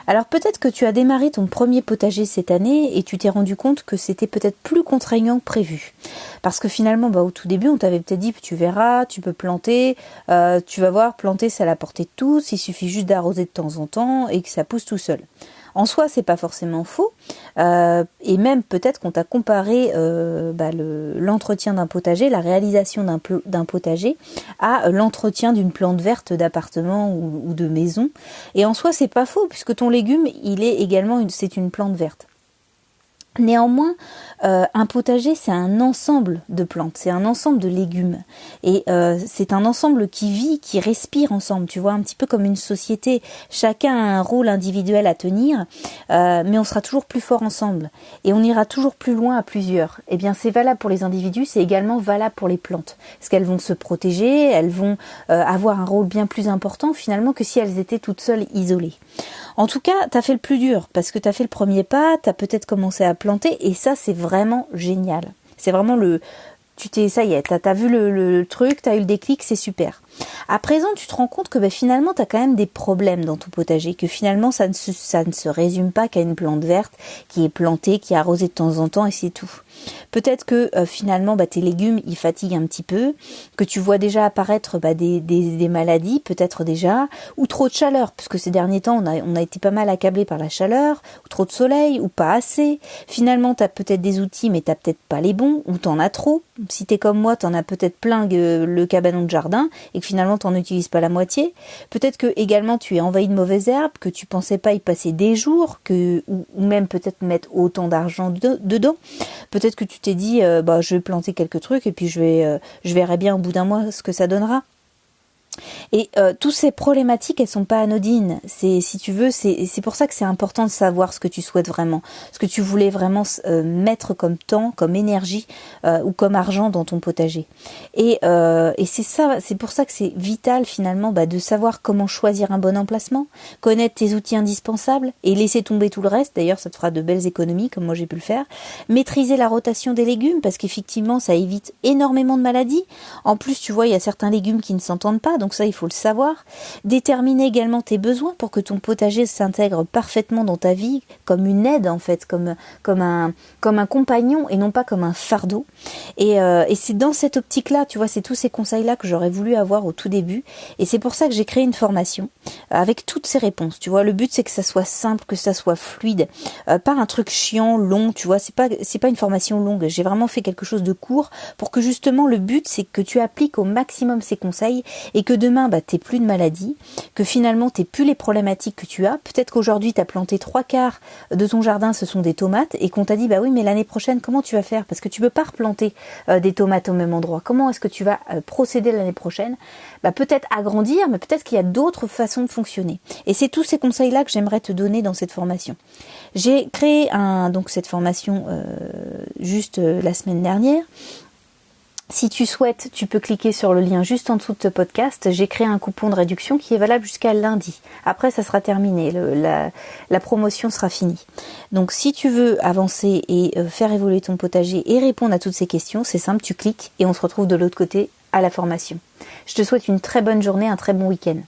Alors peut-être que tu as démarré ton premier potager cette année et tu t'es rendu compte que c'était peut-être plus contraignant que prévu. Parce que finalement, au tout début, on t'avait peut-être dit, tu verras, tu peux planter, tu vas voir, planter, c'est à la portée de tous, il suffit juste d'arroser de temps en temps et que ça pousse tout seul. En soi, c'est pas forcément faux, et même peut-être qu'on t'a comparé l'entretien d'un potager, la réalisation d'un potager, à l'entretien d'une plante verte d'appartement ou de maison. Et en soi, c'est pas faux, puisque ton légume, il est également c'est une plante verte. Néanmoins, un potager, c'est un ensemble de plantes, c'est un ensemble de légumes. Et c'est un ensemble qui vit, qui respire ensemble, tu vois, un petit peu comme une société. Chacun a un rôle individuel à tenir, mais on sera toujours plus fort ensemble. Et on ira toujours plus loin à plusieurs. Eh bien, c'est valable pour les individus, c'est également valable pour les plantes. Parce qu'elles vont se protéger, elles vont avoir un rôle bien plus important finalement que si elles étaient toutes seules, isolées. En tout cas, t'as fait le plus dur, parce que t'as fait le premier pas, t'as peut-être commencé à planter, et ça, c'est vraiment génial. C'est vraiment ça y est, t'as vu le truc, t'as eu le déclic, c'est super. À présent, tu te rends compte que finalement, tu as quand même des problèmes dans ton potager, que finalement, ça ne se résume pas qu'à une plante verte qui est plantée, qui est arrosée de temps en temps et c'est tout. Peut-être que finalement, tes légumes, ils fatiguent un petit peu, que tu vois déjà apparaître des maladies, peut-être déjà, ou trop de chaleur, parce que ces derniers temps, on a été pas mal accablé par la chaleur, ou trop de soleil, ou pas assez. Finalement, tu as peut-être des outils, mais tu n'as peut-être pas les bons, ou tu en as trop. Si tu es comme moi, tu en as peut-être plein le cabanon de jardin, et que finalement tu n'en utilises pas la moitié. Peut-être que également tu es envahi de mauvaises herbes, que tu pensais pas y passer des jours, ou même peut-être mettre autant d'argent dedans. Peut-être que tu t'es dit je vais planter quelques trucs et puis je verrai bien au bout d'un mois ce que ça donnera. Et toutes ces problématiques, elles sont pas anodines. C'est pour ça que c'est important de savoir ce que tu souhaites vraiment, ce que tu voulais vraiment mettre comme temps, comme énergie ou comme argent dans ton potager. Et c'est pour ça que c'est vital finalement de savoir comment choisir un bon emplacement, connaître tes outils indispensables et laisser tomber tout le reste. D'ailleurs, ça te fera de belles économies comme moi j'ai pu le faire. Maîtriser la rotation des légumes parce qu'effectivement, ça évite énormément de maladies. En plus, tu vois, il y a certains légumes qui ne s'entendent pas. Donc ça, il faut le savoir. Déterminer également tes besoins pour que ton potager s'intègre parfaitement dans ta vie, comme une aide en fait, comme un compagnon et non pas comme un fardeau. Et c'est dans cette optique-là, tu vois, c'est tous ces conseils-là que j'aurais voulu avoir au tout début. Et c'est pour ça que j'ai créé une formation avec toutes ces réponses. Tu vois, le but c'est que ça soit simple, que ça soit fluide, pas un truc chiant, long. Tu vois, c'est pas une formation longue. J'ai vraiment fait quelque chose de court pour que justement le but c'est que tu appliques au maximum ces conseils et que demain, t'aies plus de maladies, que finalement, t'aies plus les problématiques que tu as. Peut-être qu'aujourd'hui, t'as planté 3/4 de ton jardin, ce sont des tomates, et qu'on t'a dit, oui, mais l'année prochaine, comment tu vas faire? Parce que tu peux pas replanter des tomates au même endroit. Comment est-ce que tu vas procéder l'année prochaine? Peut-être agrandir, mais peut-être qu'il y a d'autres façons de fonctionner. Et c'est tous ces conseils-là que j'aimerais te donner dans cette formation. J'ai créé cette formation juste la semaine dernière. Si tu souhaites, tu peux cliquer sur le lien juste en dessous de ce podcast. J'ai créé un coupon de réduction qui est valable jusqu'à lundi. Après, ça sera terminé. La promotion sera finie. Donc, si tu veux avancer et faire évoluer ton potager et répondre à toutes ces questions, c'est simple, tu cliques et on se retrouve de l'autre côté à la formation. Je te souhaite une très bonne journée, un très bon week-end.